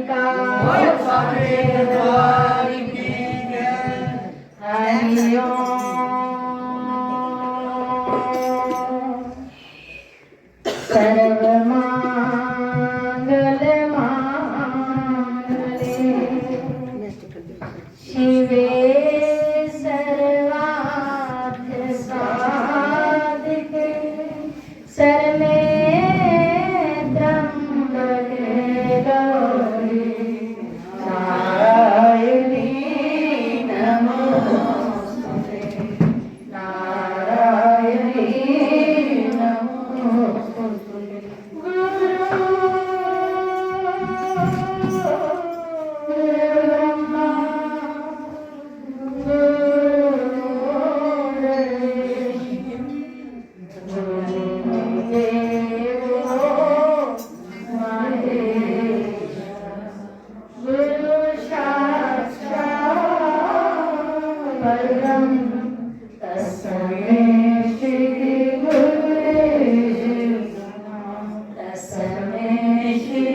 का हरि ओम। सर्वमंगल मांगल्ये शिवे सर्वार्थ साधिके शरणे त्र्यंबके गौरी नारायणी नमोस्तुते नारायणी नमोस्तुते। ब्रह्मा गुरु साक्षात् परम तस्मै श्री गुरुवे नमः तस्मै श्री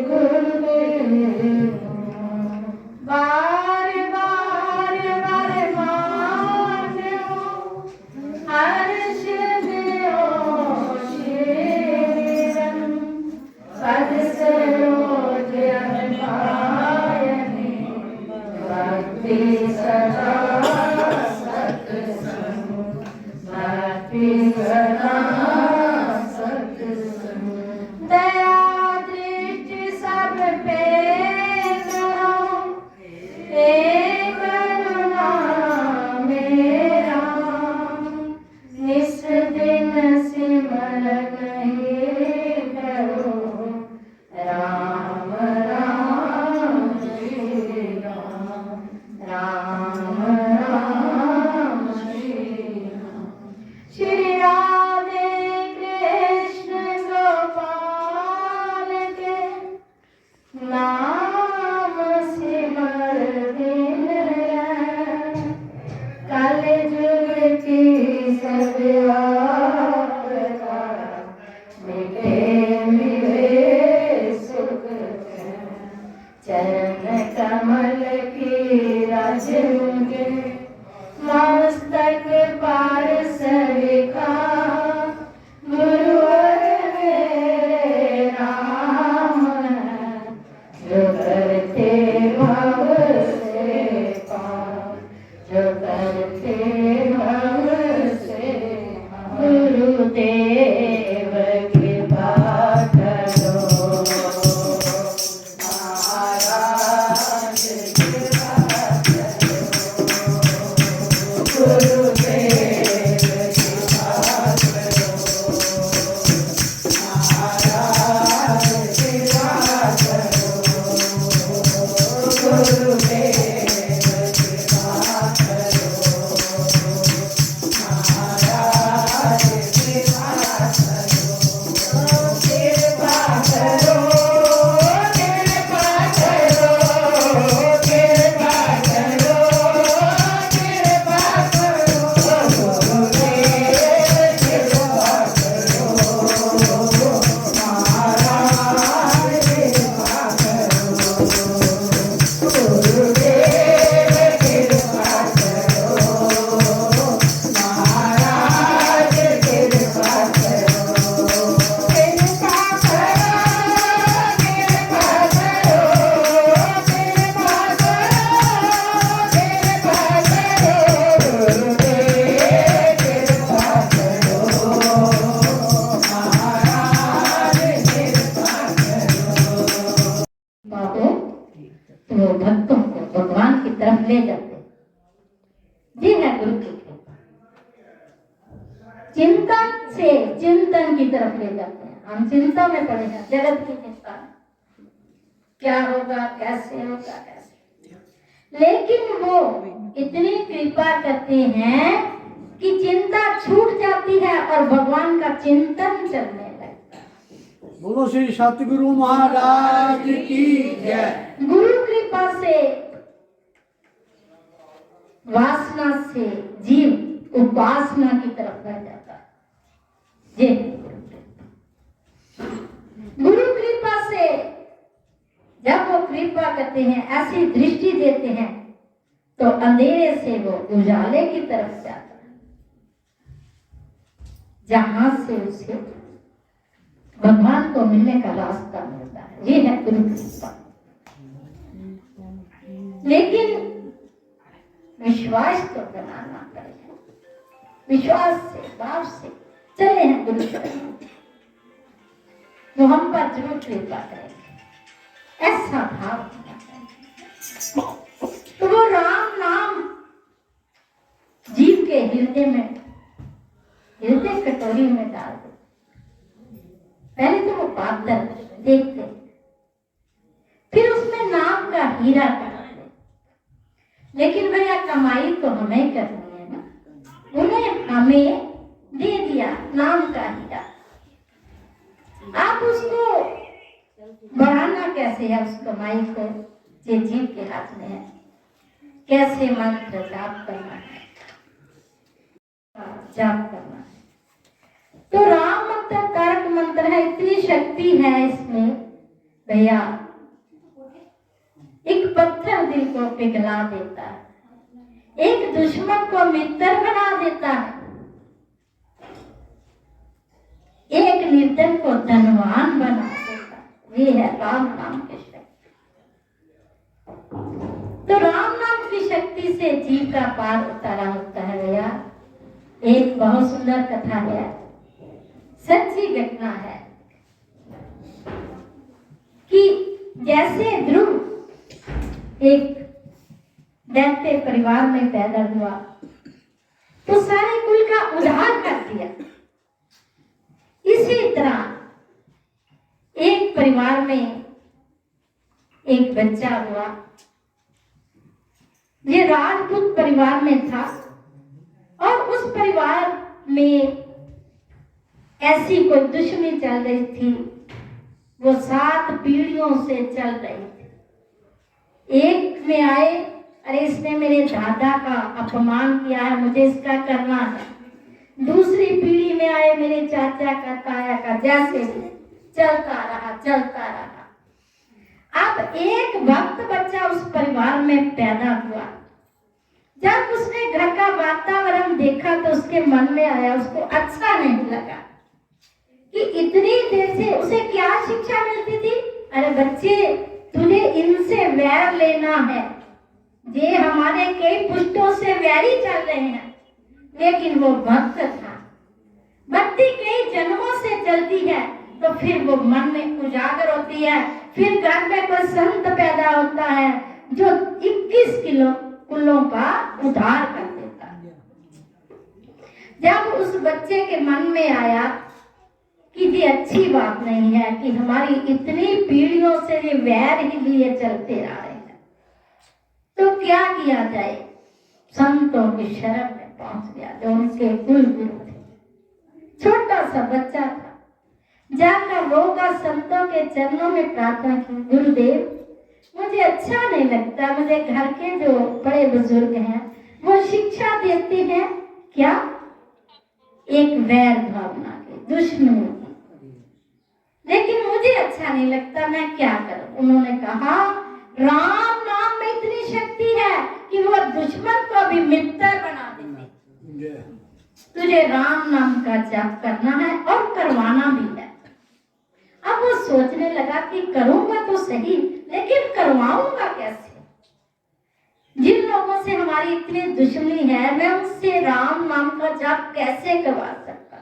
गुरुवे नमः। बार बार बार मान्यो हर्ष देओ श्रीरं पद सरोज पायने भक्ति सदा सत्संग भक्ति सदा सत्संग। दया दृष्टि सब पे करो हे करुणा मेरा निस दिन सिमरन हे करो राम राम श्री राम राम राम श्री राम। श्री राधे कृष्ण गोपाल के नाम सिमर दिन कल जुग की सब आपदा मिले मिले सुख चरण कमल की रज मुझे मस्तक पार सविखा गुरुवर मेरे राम जो करते भव से पार जो करते भव से गुरुदेव कृपा करो महाराज कृपा करो गुरुदेव कृपा करो महाराज कृपा करो गुरुदेव कृपा करो महाराज कृपा करो कृपा करो कृपा करो कृपा करो कृपा करो गुरुदेव कृपा करो महाराज कृपा करो गुरुदेव कृपा करो महाराज कृपा करो कृपा बाबू तो भक्तों को भगवान की तरफ ले जाते जी है गुरु की कृपा। चिंतन से चिंतन की तरफ ले जाते हैं। हम चिंता में पड़े हैं जगत की चिंता में क्या होगा कैसे होगा कैसे, लेकिन वो इतनी कृपा करते हैं कि चिंता छूट जाती है और भगवान का चिंतन चलने लगता है। बोलो श्री सतगुरु महाराज की जय। गुरु कृपा से वासना से जीव उपासना की तरफ बढ़ जाता है। जी गुरु कृपा से जब वो कृपा करते हैं, ऐसी दृष्टि देते हैं, तो अंधेरे से वो उजाले की तरफ जाता है, जहां से उसे भगवान को मिलने का रास्ता मिलता है। ये है गुरु कृपा। लेकिन विश्वास तो बनाना पड़ेगा, विश्वास से, भाव से चले हैं गुरु शरण, वो हम पर जरूर कृपा करेंगे, ऐसा भाव होना चाहिए। तो वो राम नाम जीव के हृदय में, हृदय कटोरी में डाल दो। पहले तो वो पात्र देखते, फिर उसमें नाम का हीरा डाल दे। लेकिन भैया कमाई तो हमें करनी है ना, उन्हें हमें दे दिया नाम का हीरा, आप उसको बढ़ाना कैसे है? उस कमाई को जो जीव के हाथ में है, कैसे मंत्र जाप करना है, जाप करना है। तो राम मंत्र तारक मंत्र है, इतनी शक्ति है इसमें भैया, एक पत्थर दिल को पिघला देता है, एक दुश्मन को मित्र बना देता है, एक निर्धन को धनवान बना देता है। ये है राम नाम की शक्ति। तो राम नाम की शक्ति से जीव का पार उतारा होता है भैया। एक बहुत सुंदर कथा है, सच्ची घटना है कि जैसे ध्रुव एक दैत्य परिवार में पैदा हुआ, तो सारे कुल का उद्धार कर दिया। इसी तरह एक परिवार में एक बच्चा हुआ, ये राजपूत परिवार में था, और उस परिवार में ऐसी कोई दुश्मनी चल रही थी, वो 7 पीढ़ियों से चल रही थी। एक में आए, अरे इसने मेरे दादा का अपमान किया है, मुझे इसका करना है। दूसरी पीढ़ी में आए, मेरे चाचा का, ताया का, जैसे चलता रहा चलता रहा। अब एक वक्त बच्चा उस परिवार में पैदा हुआ। जब उसने घर का वातावरण देखा तो उसके मन में आया, उसको अच्छा नहीं लगा कि इतनी देर से उसे क्या शिक्षा मिलती थी, अरे बच्चे तुझे इनसे वैर लेना है, ये हमारे कई पुष्टों से वैरी चल रहे हैं। लेकिन वो भक्त था, भक्ति कई जन्मों से चलती है, तो फिर वो मन में उजागर होती है। फिर घर में कोई संत पैदा होता है जो 21 कुलों का उद्धार कर देता है। जब उस बच्चे के मन में आया कि ये अच्छी बात नहीं है कि हमारी इतनी पीढ़ियों से ये वैर ही लिए चलते आ रहे हैं, तो क्या किया जाए? संतों की शरण में पहुंच गया, जो उनके कुल गुरु थे। छोटा सा बच्चा था, जाकर रोगा, संतों के चरणों में प्रार्थना की, गुरुदेव मुझे अच्छा नहीं लगता, मुझे घर के जो बड़े बुजुर्ग हैं वो शिक्षा देते हैं क्या, एक वैर भावना की, दुश्मनी की, लेकिन मुझे अच्छा नहीं लगता, मैं क्या करूं? उन्होंने कहा राम नाम में इतनी शक्ति है कि वो दुश्मन को भी मित्र बना देते। तुझे राम नाम का जाप करना है और करवाना भी है। अब वो सोचने लगा कि करूंगा तो सही, लेकिन करवाऊंगा कैसे? जिन लोगों से हमारी इतनी दुश्मनी है, मैं उनसे राम नाम का जाप कैसे करवा सकता?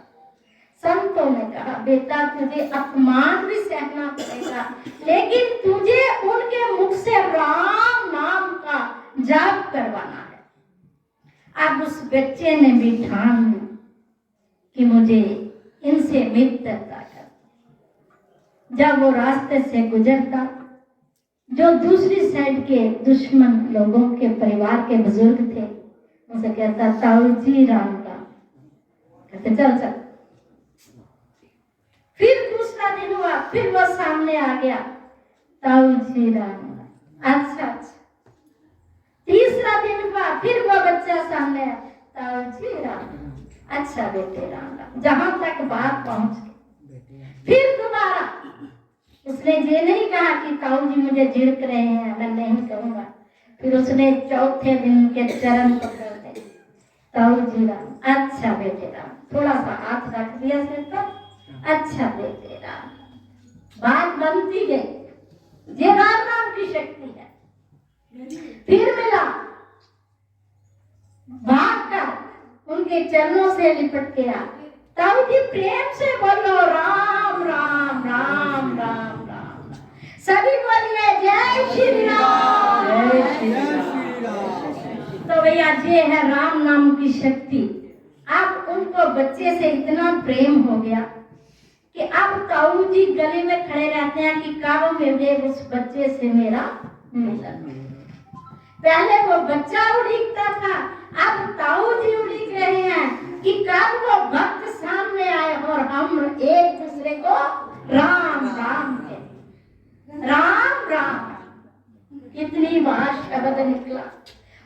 संतों ने कहा बेटा तुझे अपमान भी सहना पड़ेगा, लेकिन तुझे उनके मुख से राम नाम का जाप करवाना है। अब उस बच्चे ने भी ठान ली कि मुझे इनसे मित्रता कर। जब वो रास्ते से गुजरता, जो दूसरी साइड के दुश्मन लोगों के परिवार के बुजुर्ग थे, उनसे कहता ताऊ जी राम राम, कहते चल चल। फिर दूसरा दिन हुआ, फिर वो सामने आ गया, ताऊ जी राम, अच्छा अच्छा। तीसरा दिन हुआ, फिर वो बच्चा सामने आया, ताऊ जी राम, अच्छा बेटे राम राम। जहां तक बात पहुंच गई, फिर दोबारा उसने ये नहीं कहा कि ताऊ जी मुझे झिड़क रहे हैं, मैं नहीं कहूंगा। फिर उसने चौथे दिन के चरण पकड़ ले, ताऊ जी राम, अच्छा बेटे राम, थोड़ा सा हाथ रख दिया सिर पर, अच्छा बेटे राम। बात बनती गई। ये राम नाम की शक्ति है। फिर मिला, भागकर उनके चरणों से लिपट के आ, ताऊ जी प्रेम से बोलो राम राम राम राम राम। सभी बोलिए जय श्री राम। जय श्री राम। तो भैया ये है राम नाम की शक्ति। अब उनको बच्चे से इतना प्रेम हो गया कि अब ताऊ जी गले में खड़े रहते हैं कि कब मेरे उस बच्चे से मेरा मिलन। पहले वो बच्चा उड़ीकता था, अब ताऊ जी उड़ीक रहे हैं कि कब वो भक्त सामने आए और हम एक दूसरे को राम राम कहें। राम राम कितनी बार शब्द निकला,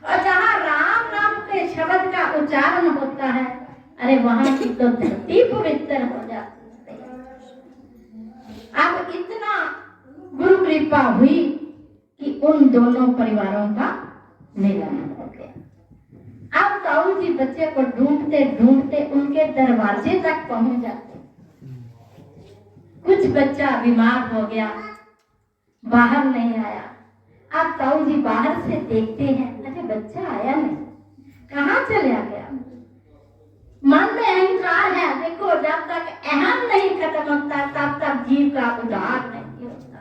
और जहाँ राम नाम के शब्द का उच्चारण होता है, अरे वहां की तो धरती पवित्र हो जाती है। अब इतना गुरु कृपा हुई कि उन दोनों परिवारों का मिलन हो गया। अब ताऊ जी बच्चे को ढूंढते ढूंढते उनके दरवाजे तक पहुंच जाते। कुछ बच्चा बीमार हो गया, बाहर नहीं आया। अब ताऊ जी बाहर से देखते हैं, अरे बच्चा आया नहीं, कहाँ चला गया। मन में अहंकार है, देखो जब तक अहम नहीं खत्म होता तब तक जीव का उद्धार नहीं होता।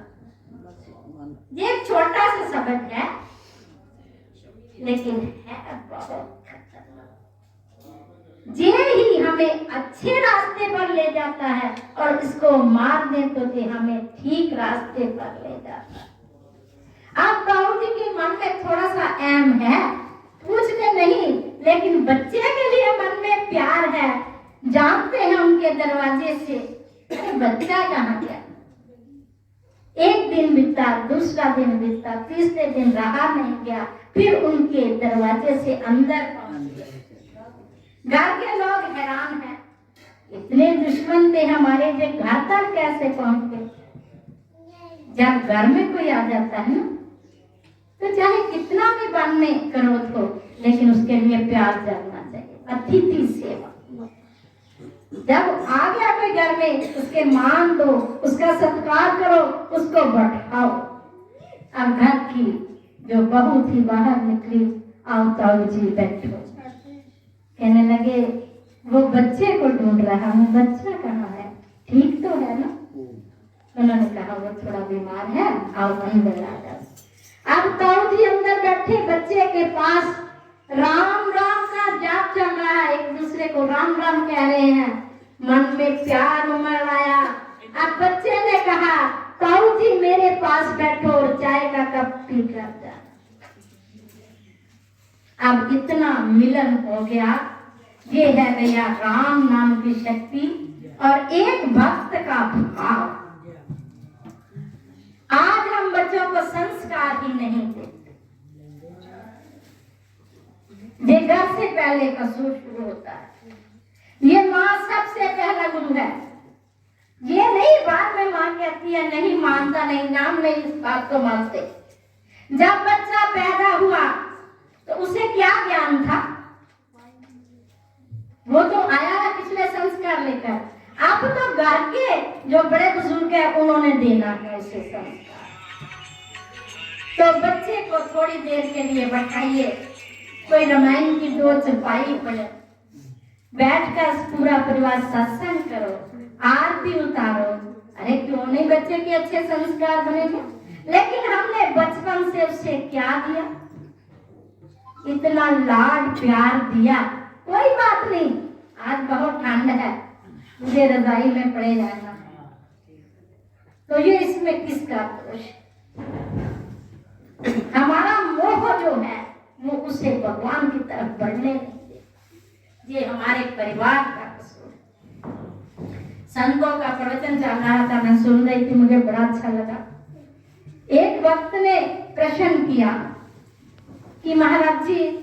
ये एक छोटा सा शब्द है, लेकिन है बहुत खतरनाक। ये ही हमें अच्छे रास्ते पर ले जाता है और इसको मार दे तो ये हमें ठीक रास्ते पर ले जाता है। अब ताऊ जी के मन में थोड़ा सा अहम है, पूछते नहीं, लेकिन बच्चे के लिए मन में प्यार है। जानते हैं उनके दरवाजे से, बच्चा कहाँ गया। एक दिन बीता, दूसरा दिन बीता, तीसरे दिन रहा नहीं गया, फिर उनके दरवाजे से अंदर पहुंच गए। घर के लोग हैरान हैं, इतने दुश्मन थे हमारे, जो घर तक कैसे पहुंच गए। जब घर में कोई आ जाता है ना, तो चाहे कितना भी मन में क्रोध हो, लेकिन उसके लिए प्यार जगना चाहिए। अतिथि सेवा, जब आ गया कोई घर में, उसके मान दो, उसका सत्कार करो, उसको बैठाओ। अब घर की जो बहू थी बाहर निकली, आओ ताऊ जी बैठो। कहने लगे वो बच्चे को ढूंढ रहा हूँ, बच्चा कहाँ है, ठीक तो है ना। उन्होंने कहा वो थोड़ा बीमार है, आओ अंदर आ जाओ। अब ताऊ जी अंदर बैठे, बच्चे के पास राम राम का जाप चल रहा है, एक दूसरे को राम राम कह रहे हैं। मन में प्यार उमड़ आया। अब बच्चे ने कहा ताऊ जी मेरे पास बैठो और चाय का कप पी कर जा। अब इतना मिलन हो गया। ये है भैया राम नाम की शक्ति और एक भक्त का भाव। आज हम बच्चों को संस्कार ही नहीं देते। ये घर से पहले कसूर शुरू होता है। ये माँ सबसे पहला गुरु है। ये नहीं बाद में माँ कहती है नहीं मानता नहीं, नाम नहीं इस बात को मानते। जब बच्चा पैदा हुआ तो उसे क्या ज्ञान था, वो तो आया है पिछले संस्कार लेकर। अब तो घर के जो बड़े बुजुर्ग है उन्होंने देना है उसे संस्कार। तो बच्चे को थोड़ी देर के लिए बैठाइए, कोई रामायण की 2 चौपाई पढ़े, बैठकर पूरा परिवार सत्संग करो, आरती उतारो। अरे क्यों नहीं बच्चे के अच्छे संस्कार बनेंगे। लेकिन हमने बचपन से उसे क्या दिया, इतना लाड प्यार दिया। कोई बात नहीं, आज बहुत ठंड है, मुझे रजाई में पड़े रहना है, तो ये इसमें किसका दोष। हमारा मोह जो है वो उसे भगवान की तरफ बढ़ने नहीं दे। ये हमारे परिवार का कसूर है। संतों का प्रवचन चल रहा था, मैं सुन रही थी, मुझे बड़ा अच्छा लगा। एक वक्त ने प्रश्न किया कि महाराज जी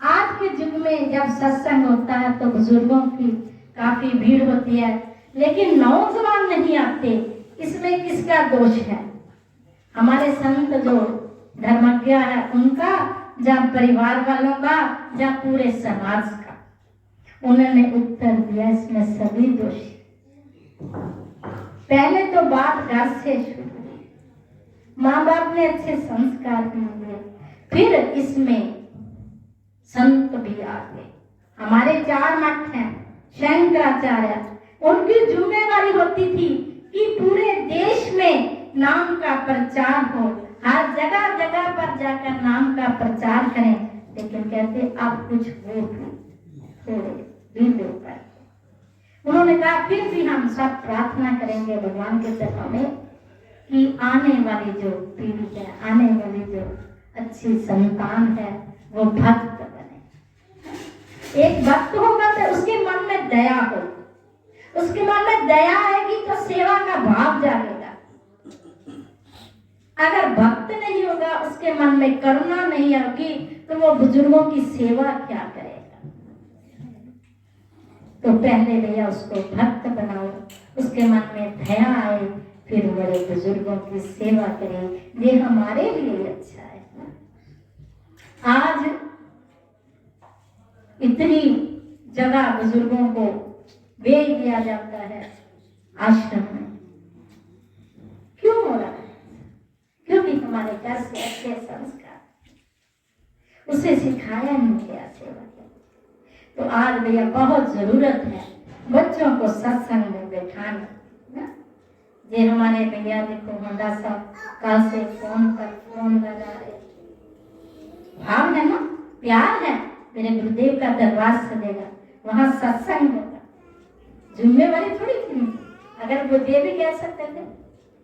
आज के युग में जब सत्संग होता है तो बुजुर्गों की काफी भीड़ होती है, लेकिन नौजवान नहीं आते, इसमें किसका दोष है? हमारे संत जो धर्मज्ञ है उनका, या परिवार वालों का, या पूरे समाज का? उन्होंने उत्तर दिया इसमें सभी दोषी। पहले तो बात घर से शुरू हुई, माँ बाप ने अच्छे संस्कार दिए, फिर इसमें संत भी आ गए। हमारे 4 मठ हैं, शंकराचार्य, उनकी जिम्मेवारी होती थी कि पूरे देश में नाम का प्रचार हो, हर जगह जगह पर जाकर नाम का प्रचार करें। लेकिन कहते अब कुछ हो थोड़े भी लोग। उन्होंने कहा फिर भी हम सब प्रार्थना करेंगे भगवान के चरणों में कि आने वाली जो पीढ़ी है, आने वाली जो अच्छी संतान है, वो भक्त बने। एक भक्त होगा तो उसके मन में दया हो, उसके मन में दया आएगी तो सेवा का भाव जागेगा। अगर भक्त नहीं होगा, उसके मन में करुणा नहीं होगी, तो वो बुजुर्गों की सेवा क्या करेगा? तो पहले भैया उसको भक्त बनाओ, उसके मन में दया आए, फिर बड़े बुजुर्गों की सेवा करें। ये हमारे लिए अच्छा है। आज इतनी जगह बुजुर्गों को भेज दिया जाता है आश्रम में, क्यों हो रहा है? क्योंकि हमारे घर से अच्छे संस्कार, उसे सिखाया नहीं गया सेवा। तो आज भैया बहुत जरूरत है बच्चों को सत्संग में बैठाना। ये हमारे भैया देखो होंडा साहब कल से फोन पर फोन लगा रहे, भाव है ना, प्यार है। मेरे गुरुदेव का दरबार सजेगा, वहां सत्संग होगा, जिम्मेवारी थोड़ी थी। अगर गुरुदेव भी कह सकते थे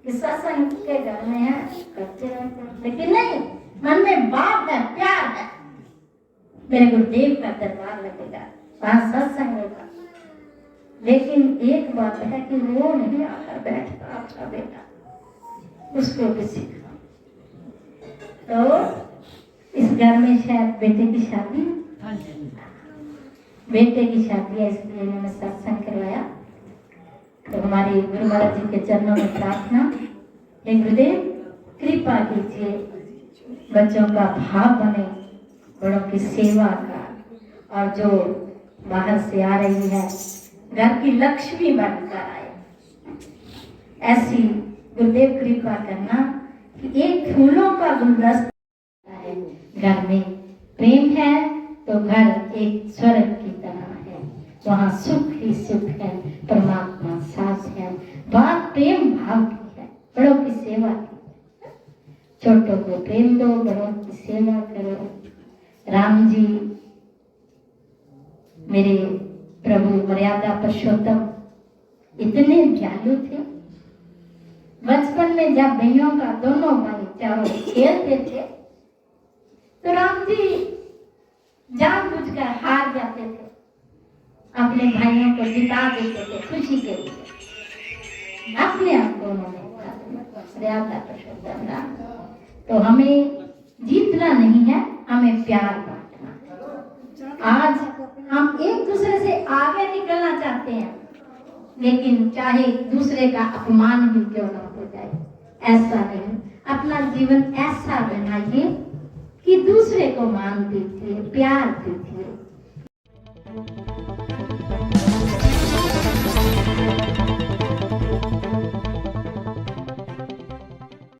कि सत्संग के घर में है करते रहते, लेकिन नहीं, मन में बात है, प्यार है। मेरे गुरुदेव का दरबार लगेगा, वहां सत्संग होगा। लेकिन एक बात है कि वो नहीं आकर बैठता आपका बेटा, उसको भी सिखाओ। तो इस घर में शायद बेटे की शादी, बेटे की शादी है, इसलिए मैंने सत्संग करवाया। तो हमारे गुरु महाराज जी के चरणों में प्रार्थना, हे गुरुदेव कृपा कीजिए, बच्चों का भाव बने, बड़ों की सेवा का, और जो बाहर से आ रही है घर की लक्ष्मी बनकर आए। ऐसी गुरुदेव कृपा करना कि एक फूलों का गुलदस्ता है, घर में प्रेम है तो घर एक स्वर्ग की तरह है, वहाँ सुख ही सुख है, परमात्मा साथ है। बात प्रेम भाव की है, बड़ों की सेवा की है। छोटों को प्रेम दो, बड़ों की सेवा करो। राम जी मेरे प्रभु मर्यादा पुरुषोत्तम इतने दयालु थे। बचपन में जब भाइयों का, दोनों भाई चारों खेलते थे, तो राम जी जानबूझकर हार जाते थे, अपने भाइयों को जिता देते थे खुशी के लिए। अपने आप को उन्होंने मर्यादा पुरुषोत्तम राम। तो हमें जीतना नहीं है, हमें प्यार बांटना। आज हम एक दूसरे से आगे निकलना चाहते हैं, लेकिन चाहे दूसरे का अपमान भी क्यों ना हो जाए, ऐसा नहीं। अपना जीवन ऐसा बनाइए कि दूसरे को मान दीजिए, प्यार दीजिए।